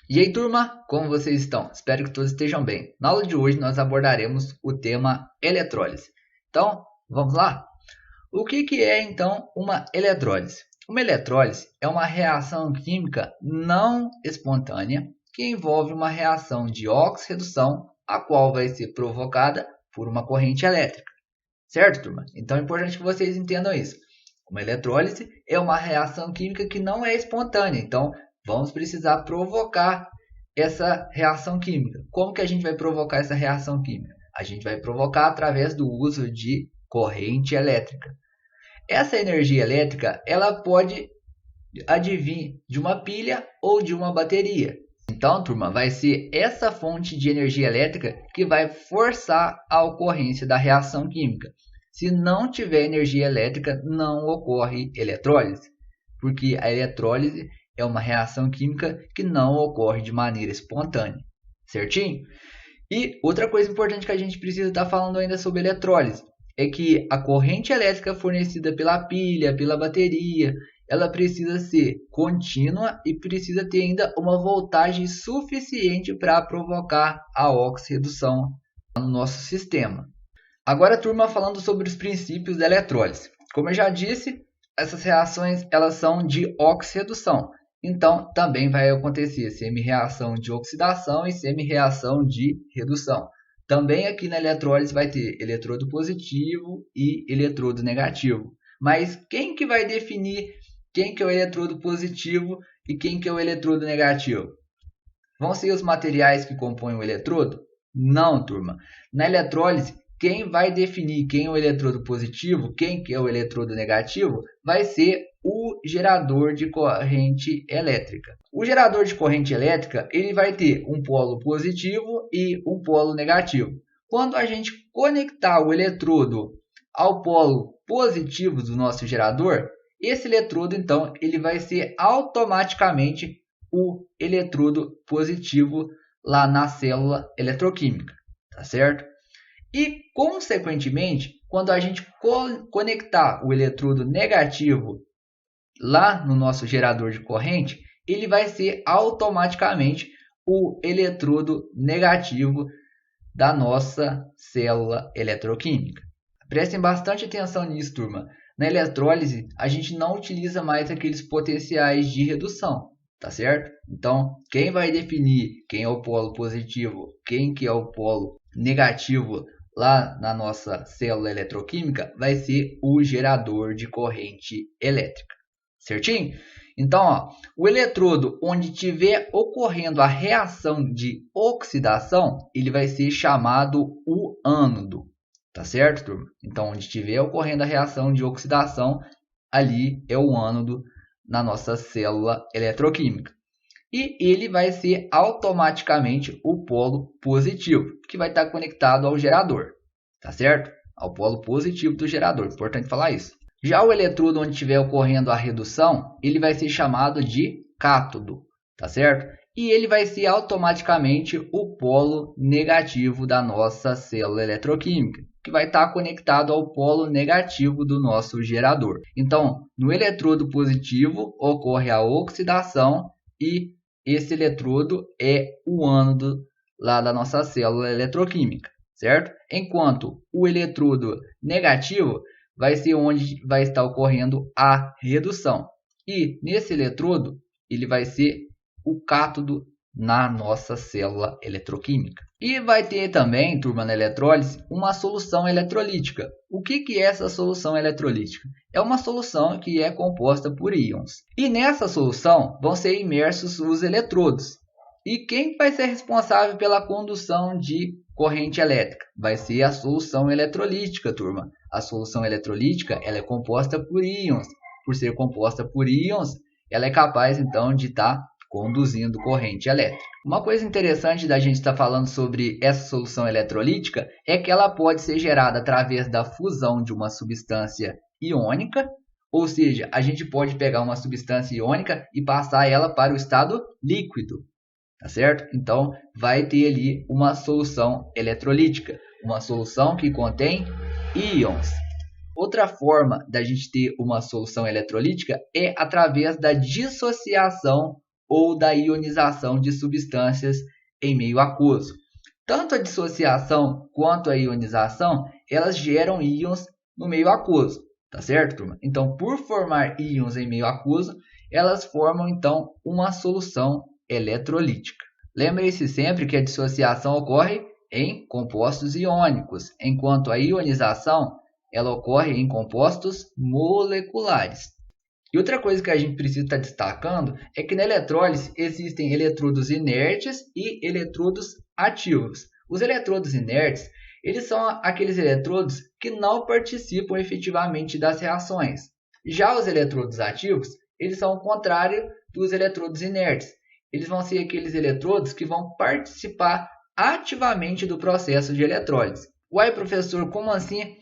E aí, turma, como vocês estão? Espero que todos estejam bem. Na aula de hoje nós abordaremos o tema eletrólise. Então, vamos lá? O que é então uma eletrólise? Uma eletrólise é uma reação química não espontânea que envolve uma reação de oxirredução, a qual vai ser provocada por uma corrente elétrica. Certo, turma? Então é importante que vocês entendam isso. Uma eletrólise é uma reação química que não é espontânea. Então, vamos precisar provocar essa reação química. Como que a gente vai provocar essa reação química? A gente vai provocar através do uso de corrente elétrica. Essa energia elétrica, ela pode advir de uma pilha ou de uma bateria. Então, turma, vai ser essa fonte de energia elétrica que vai forçar a ocorrência da reação química. Se não tiver energia elétrica, não ocorre eletrólise, porque a eletrólise é uma reação química que não ocorre de maneira espontânea, certinho? E outra coisa importante que a gente precisa estar falando ainda sobre eletrólise é que a corrente elétrica fornecida pela pilha, pela bateria, ela precisa ser contínua e precisa ter ainda uma voltagem suficiente para provocar a oxirredução no nosso sistema. Agora, turma, falando sobre os princípios da eletrólise. Como eu já disse, essas reações elas são de oxirredução. Então, também vai acontecer semi-reação de oxidação e semi-reação de redução. Também aqui na eletrólise vai ter eletrodo positivo e eletrodo negativo. Mas quem que vai definir quem que é o eletrodo positivo e quem que é o eletrodo negativo? Vão ser os materiais que compõem o eletrodo? Não, turma. Na eletrólise, quem vai definir quem é o eletrodo positivo, quem que é o eletrodo negativo, vai ser o gerador de corrente elétrica. O gerador de corrente elétrica ele vai ter um polo positivo e um polo negativo. Quando a gente conectar o eletrodo ao polo positivo do nosso gerador, esse eletrodo então ele vai ser automaticamente o eletrodo positivo lá na célula eletroquímica, tá certo? E, consequentemente, quando a gente conectar o eletrodo negativo lá no nosso gerador de corrente, ele vai ser automaticamente o eletrodo negativo da nossa célula eletroquímica. Prestem bastante atenção nisso, turma. Na eletrólise, a gente não utiliza mais aqueles potenciais de redução, tá certo? Então, quem vai definir quem é o polo positivo, quem que é o polo negativo lá na nossa célula eletroquímica vai ser o gerador de corrente elétrica, certinho? Então, ó, o eletrodo onde tiver ocorrendo a reação de oxidação, ele vai ser chamado o ânodo, tá certo, turma? Então, onde estiver ocorrendo a reação de oxidação, ali é o ânodo na nossa célula eletroquímica. E ele vai ser automaticamente o polo positivo, que vai estar conectado ao gerador, tá certo? Ao polo positivo do gerador, importante falar isso. Já o eletrodo onde estiver ocorrendo a redução, ele vai ser chamado de cátodo, tá certo? E ele vai ser automaticamente o polo negativo da nossa célula eletroquímica, que vai estar conectado ao polo negativo do nosso gerador. Então, no eletrodo positivo ocorre a oxidação e esse eletrodo é o ânodo lá da nossa célula eletroquímica, certo? Enquanto o eletrodo negativo vai ser onde vai estar ocorrendo a redução. E nesse eletrodo, ele vai ser o cátodo na nossa célula eletroquímica. E vai ter também, turma, na eletrólise, uma solução eletrolítica. O que é essa solução eletrolítica? É uma solução que é composta por íons. E nessa solução vão ser imersos os eletrodos. E quem vai ser responsável pela condução de corrente elétrica? Vai ser a solução eletrolítica, turma. A solução eletrolítica ela é composta por íons. Por ser composta por íons, ela é capaz então de estar conduzindo corrente elétrica. Uma coisa interessante da gente estar falando sobre essa solução eletrolítica é que ela pode ser gerada através da fusão de uma substância iônica, ou seja, a gente pode pegar uma substância iônica e passar ela para o estado líquido, tá certo? Então, vai ter ali uma solução eletrolítica, uma solução que contém íons. Outra forma da gente ter uma solução eletrolítica é através da dissociação ou da ionização de substâncias em meio aquoso. Tanto a dissociação quanto a ionização, elas geram íons no meio aquoso, tá certo, turma? Então, por formar íons em meio aquoso, elas formam então uma solução eletrolítica. Lembre-se sempre que a dissociação ocorre em compostos iônicos, enquanto a ionização ela ocorre em compostos moleculares. E outra coisa que a gente precisa estar destacando é que na eletrólise existem eletrodos inertes e eletrodos ativos. Os eletrodos inertes, eles são aqueles eletrodos que não participam efetivamente das reações. Já os eletrodos ativos, eles são o contrário dos eletrodos inertes. Eles vão ser aqueles eletrodos que vão participar ativamente do processo de eletrólise. Uai, professor, como assim?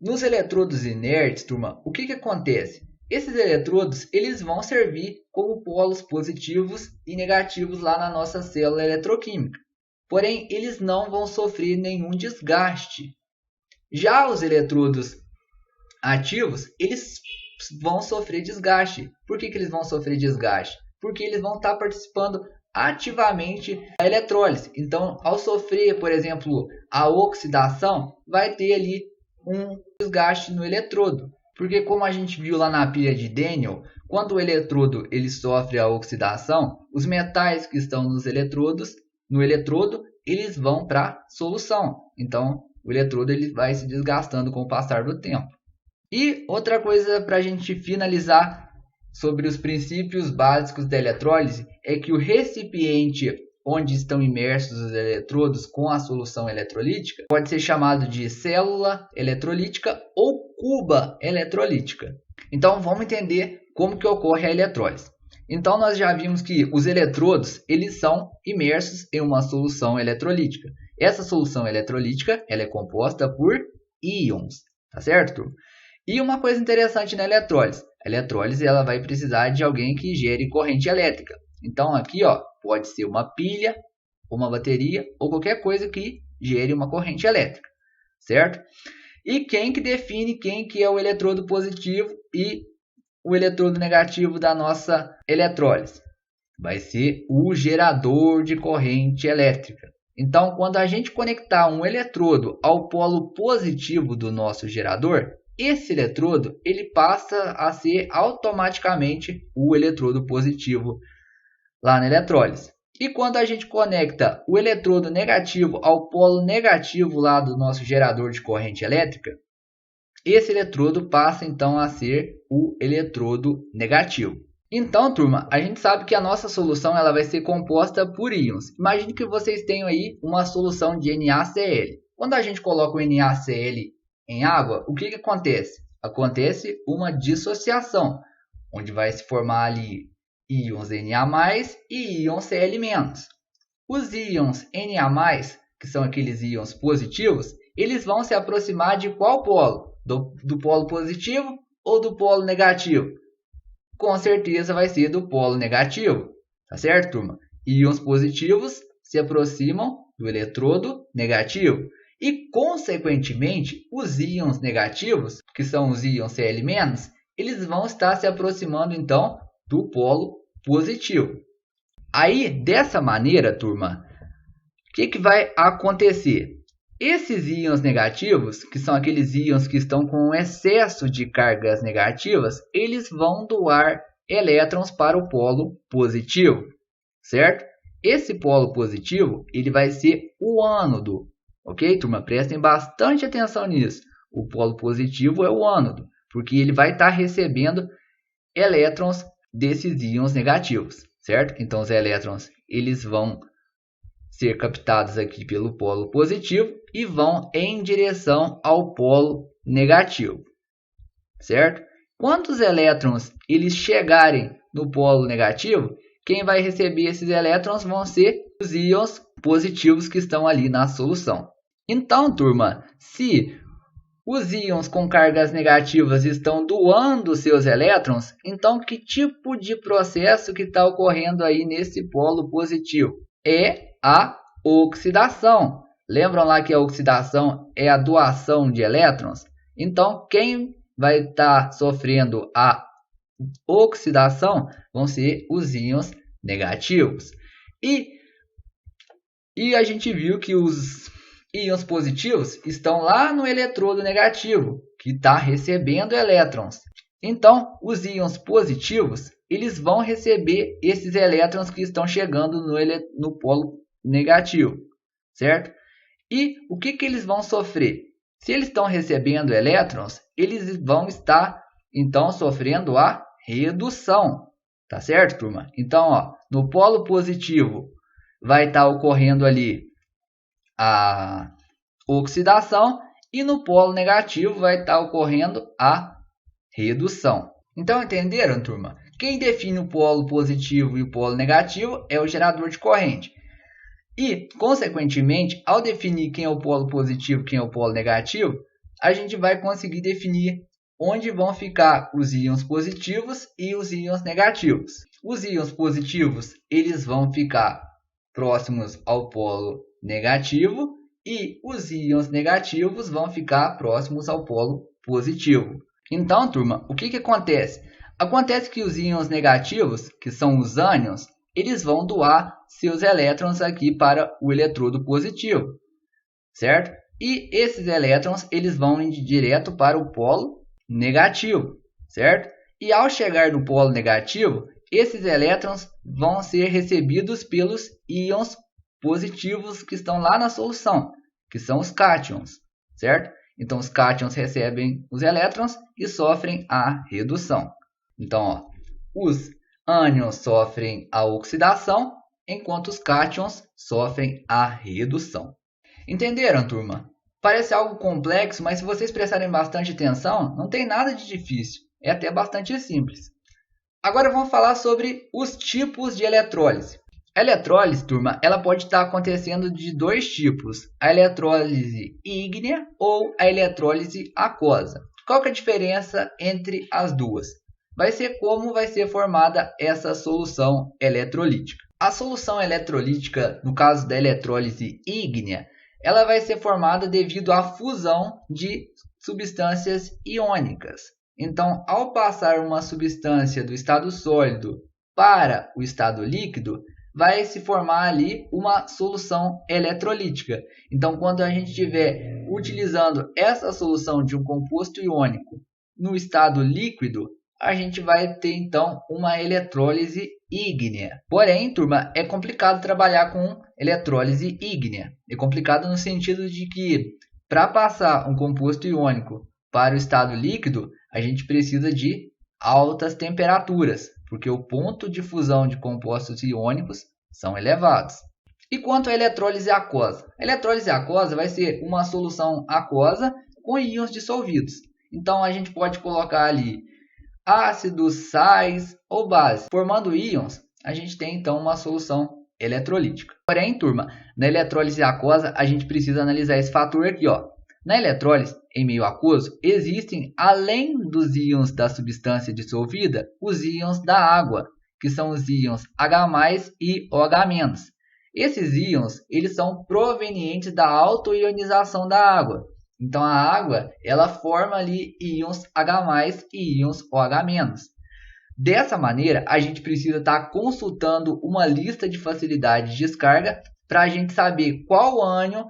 Nos eletrodos inertes, turma, o que acontece? Esses eletrodos eles vão servir como polos positivos e negativos lá na nossa célula eletroquímica. Porém, eles não vão sofrer nenhum desgaste. Já os eletrodos ativos, eles vão sofrer desgaste. Por que eles vão sofrer desgaste? Porque eles vão estar participando ativamente da eletrólise. Então, ao sofrer, por exemplo, a oxidação, vai ter ali um desgaste no eletrodo. Porque como a gente viu lá na pilha de Daniel, quando o eletrodo ele sofre a oxidação, os metais que estão no eletrodo, eles vão para a solução. Então, o eletrodo ele vai se desgastando com o passar do tempo. E outra coisa para a gente finalizar sobre os princípios básicos da eletrólise é que o recipiente onde estão imersos os eletrodos com a solução eletrolítica pode ser chamado de célula eletrolítica ou cuba eletrolítica. Então vamos entender como que ocorre a eletrólise. Então nós já vimos que os eletrodos eles são imersos em uma solução eletrolítica. Essa solução eletrolítica ela é composta por íons, tá certo? E uma coisa interessante na eletrólise, a eletrólise ela vai precisar de alguém que gere corrente elétrica. Então aqui pode ser uma pilha, uma bateria ou qualquer coisa que gere uma corrente elétrica, certo? E quem que define quem que é o eletrodo positivo e o eletrodo negativo da nossa eletrólise? Vai ser o gerador de corrente elétrica. Então, quando a gente conectar um eletrodo ao polo positivo do nosso gerador, esse eletrodo ele passa a ser automaticamente o eletrodo positivo lá na eletrólise. E quando a gente conecta o eletrodo negativo ao polo negativo lá do nosso gerador de corrente elétrica, esse eletrodo passa então a ser o eletrodo negativo. Então, turma, a gente sabe que a nossa solução ela vai ser composta por íons. Imagine que vocês tenham aí uma solução de NaCl. Quando a gente coloca o NaCl em água, o que acontece? Acontece uma dissociação, onde vai se formar ali íons Na+, e íons Cl-. Os íons Na+, que são aqueles íons positivos, eles vão se aproximar de qual polo? Do polo positivo ou do polo negativo? Com certeza vai ser do polo negativo, tá certo, turma? Íons positivos se aproximam do eletrodo negativo. E, consequentemente, os íons negativos, que são os íons Cl-, eles vão estar se aproximando, então, do polo positivo. Aí, dessa maneira, turma, o que vai acontecer? Esses íons negativos, que são aqueles íons que estão com excesso de cargas negativas, eles vão doar elétrons para o polo positivo, certo? Esse polo positivo, ele vai ser o ânodo, ok, turma? Prestem bastante atenção nisso. O polo positivo é o ânodo, porque ele vai estar recebendo elétrons desses íons negativos, certo? Então os elétrons eles vão ser captados aqui pelo polo positivo e vão em direção ao polo negativo, certo? Quando os elétrons eles chegarem no polo negativo, quem vai receber esses elétrons vão ser os íons positivos que estão ali na solução. Então, turma, se os íons com cargas negativas estão doando seus elétrons, então que tipo de processo que está ocorrendo aí nesse polo positivo? É a oxidação. Lembram lá que a oxidação é a doação de elétrons? Então, quem vai estar sofrendo a oxidação vão ser os íons negativos. E a gente viu que os íons positivos estão lá no eletrodo negativo, que está recebendo elétrons. Então, os íons positivos, eles vão receber esses elétrons que estão chegando no polo negativo, certo? E o que eles vão sofrer? Se eles estão recebendo elétrons, eles vão estar, então, sofrendo a redução, tá certo, turma? Então, ó, no polo positivo vai estar ocorrendo ali a oxidação e no polo negativo vai estar ocorrendo a redução. Então, entenderam, turma? Quem define o polo positivo e o polo negativo é o gerador de corrente. E, consequentemente, ao definir quem é o polo positivo e quem é o polo negativo, a gente vai conseguir definir onde vão ficar os íons positivos e os íons negativos. Os íons positivos, eles vão ficar próximos ao polo negativo e os íons negativos vão ficar próximos ao polo positivo. Então, turma, o que acontece? Acontece que os íons negativos, que são os ânions, eles vão doar seus elétrons aqui para o eletrodo positivo, certo? E esses elétrons, eles vão direto para o polo negativo, certo? E ao chegar no polo negativo, esses elétrons vão ser recebidos pelos íons positivos que estão lá na solução, que são os cátions, certo? Então, os cátions recebem os elétrons e sofrem a redução. Então, ó, os ânions sofrem a oxidação, enquanto os cátions sofrem a redução. Entenderam, turma? Parece algo complexo, mas se vocês prestarem bastante atenção, não tem nada de difícil. É até bastante simples. Agora vamos falar sobre os tipos de eletrólise. A eletrólise, turma, ela pode estar acontecendo de dois tipos. A eletrólise ígnea ou a eletrólise aquosa. Qual que é a diferença entre as duas? Vai ser como vai ser formada essa solução eletrolítica. A solução eletrolítica, no caso da eletrólise ígnea, ela vai ser formada devido à fusão de substâncias iônicas. Então, ao passar uma substância do estado sólido para o estado líquido, vai se formar ali uma solução eletrolítica. Então, quando a gente estiver utilizando essa solução de um composto iônico no estado líquido, a gente vai ter então uma eletrólise ígnea. Porém, turma, é complicado trabalhar com eletrólise ígnea. É complicado no sentido de que para passar um composto iônico para o estado líquido, a gente precisa de altas temperaturas, porque o ponto de fusão de compostos iônicos são elevados. E quanto à eletrólise aquosa? A eletrólise aquosa vai ser uma solução aquosa com íons dissolvidos. Então, a gente pode colocar ali ácidos, sais ou bases. Formando íons, a gente tem então uma solução eletrolítica. Porém, turma, na eletrólise aquosa, a gente precisa analisar esse fator aqui, ó. Na eletrólise em meio aquoso, existem, além dos íons da substância dissolvida, os íons da água, que são os íons H+ e OH-. Esses íons, eles são provenientes da autoionização da água. Então, a água, ela forma ali íons H+ e íons OH-. Dessa maneira, a gente precisa estar consultando uma lista de facilidade de descarga para a gente saber qual ânion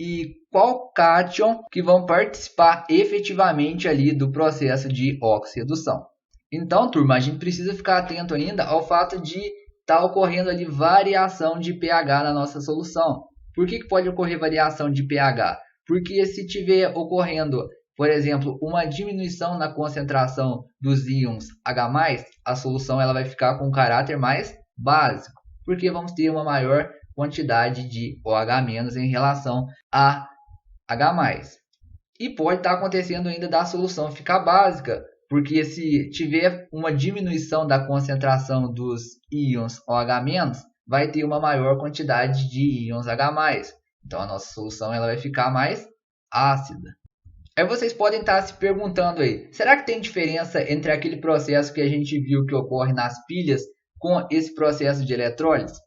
e qual cátion que vão participar efetivamente ali do processo de oxirredução. Então, turma, a gente precisa ficar atento ainda ao fato de estar ocorrendo ali variação de pH na nossa solução. Por que pode ocorrer variação de pH? Porque se tiver ocorrendo, por exemplo, uma diminuição na concentração dos íons H+, a solução ela vai ficar com um caráter mais básico, porque vamos ter uma maior quantidade de OH- em relação a H+. E pode estar acontecendo ainda da solução ficar básica, porque se tiver uma diminuição da concentração dos íons OH-, vai ter uma maior quantidade de íons H+. Então a nossa solução ela vai ficar mais ácida. Aí vocês podem estar se perguntando aí, será que tem diferença entre aquele processo que a gente viu que ocorre nas pilhas com esse processo de eletrólise?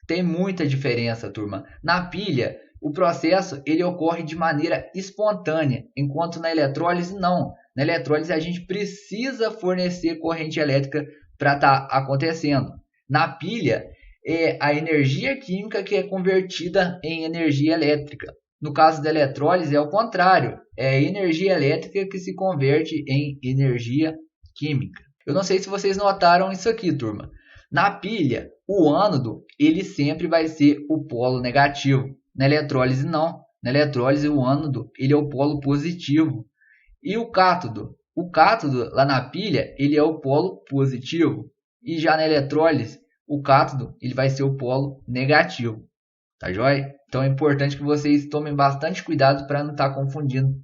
Tem muita diferença, turma. Na pilha, o processo ele ocorre de maneira espontânea, enquanto na eletrólise não. Na eletrólise a gente precisa fornecer corrente elétrica para estar acontecendo. Na pilha, é a energia química que é convertida em energia elétrica. No caso da eletrólise, é o contrário. É a energia elétrica que se converte em energia química. Eu não sei se vocês notaram isso aqui, turma. Na pilha, o ânodo ele sempre vai ser o polo negativo. Na eletrólise, não. Na eletrólise, o ânodo ele é o polo positivo. E o cátodo? O cátodo, lá na pilha, ele é o polo positivo. E já na eletrólise, o cátodo ele vai ser o polo negativo. Tá joia? Então é importante que vocês tomem bastante cuidado para não estar confundindo.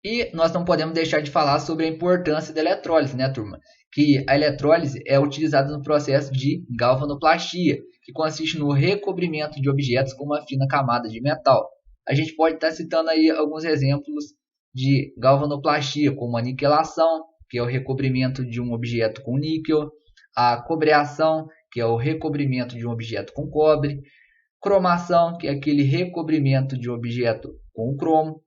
E nós não podemos deixar de falar sobre a importância da eletrólise, né, turma? Que a eletrólise é utilizada no processo de galvanoplastia, que consiste no recobrimento de objetos com uma fina camada de metal. A gente pode estar citando aí alguns exemplos de galvanoplastia, como a niquelação, que é o recobrimento de um objeto com níquel, a cobreação, que é o recobrimento de um objeto com cobre, cromação, que é aquele recobrimento de um objeto com o cromo.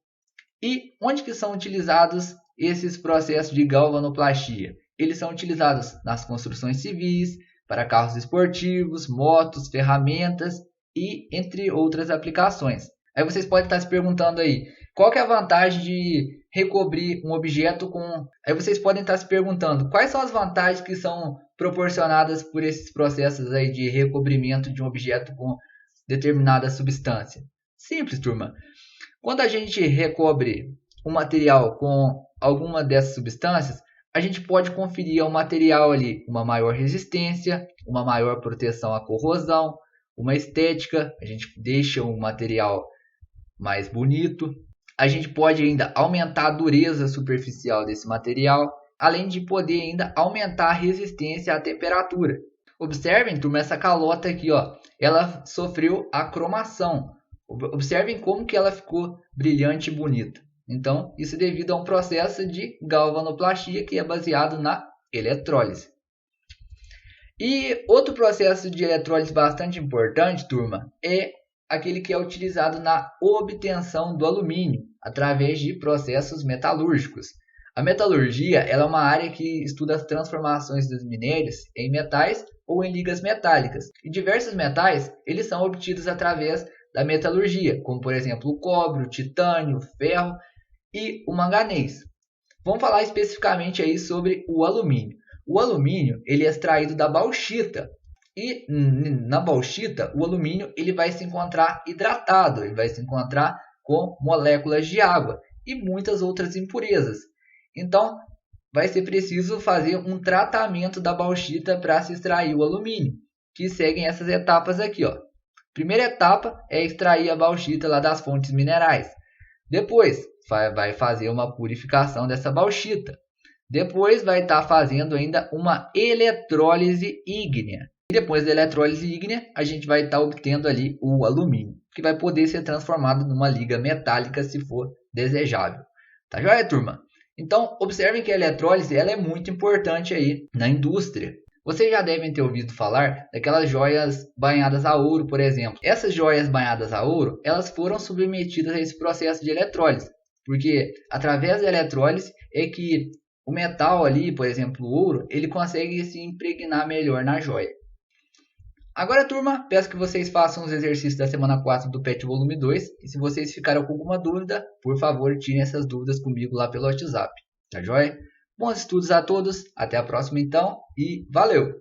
E onde que são utilizados esses processos de galvanoplastia? Eles são utilizados nas construções civis, para carros esportivos, motos, ferramentas e entre outras aplicações. Aí vocês podem estar se perguntando aí, qual que é a vantagem de recobrir um objeto com... Aí vocês podem estar se perguntando, quais são as vantagens que são proporcionadas por esses processos aí de recobrimento de um objeto com determinada substância? Simples, turma. Quando a gente recobre um material com alguma dessas substâncias, a gente pode conferir ao material ali uma maior resistência, uma maior proteção à corrosão, uma estética, a gente deixa o material mais bonito. A gente pode ainda aumentar a dureza superficial desse material, além de poder ainda aumentar a resistência à temperatura. Observem, turma, essa calota aqui, ó, ela sofreu a cromação. Observem como que ela ficou brilhante e bonita. Então, isso é devido a um processo de galvanoplastia que é baseado na eletrólise. E outro processo de eletrólise bastante importante, turma, é aquele que é utilizado na obtenção do alumínio, através de processos metalúrgicos. A metalurgia ela é uma área que estuda as transformações dos minérios em metais ou em ligas metálicas. E diversos metais eles são obtidos através da metalurgia, como por exemplo o cobre, o titânio, o ferro e o manganês. Vamos falar especificamente aí sobre o alumínio. O alumínio ele é extraído da bauxita e na bauxita o alumínio ele vai se encontrar hidratado, ele vai se encontrar com moléculas de água e muitas outras impurezas. Então vai ser preciso fazer um tratamento da bauxita para se extrair o alumínio, que seguem essas etapas aqui, ó. Primeira etapa é extrair a bauxita lá das fontes minerais. Depois vai fazer uma purificação dessa bauxita. Depois vai estar fazendo ainda uma eletrólise ígnea. E depois da eletrólise ígnea, a gente vai estar obtendo ali o alumínio, que vai poder ser transformado numa liga metálica se for desejável. Tá joia, turma? Então, observem que a eletrólise ela é muito importante aí na indústria. Vocês já devem ter ouvido falar daquelas joias banhadas a ouro, por exemplo. Essas joias banhadas a ouro, elas foram submetidas a esse processo de eletrólise, porque através da eletrólise é que o metal ali, por exemplo, o ouro, ele consegue se impregnar melhor na joia. Agora, turma, peço que vocês façam os exercícios da semana 4 do PET volume 2. E se vocês ficaram com alguma dúvida, por favor, tirem essas dúvidas comigo lá pelo WhatsApp. Tá joia? Bons estudos a todos, até a próxima então e valeu!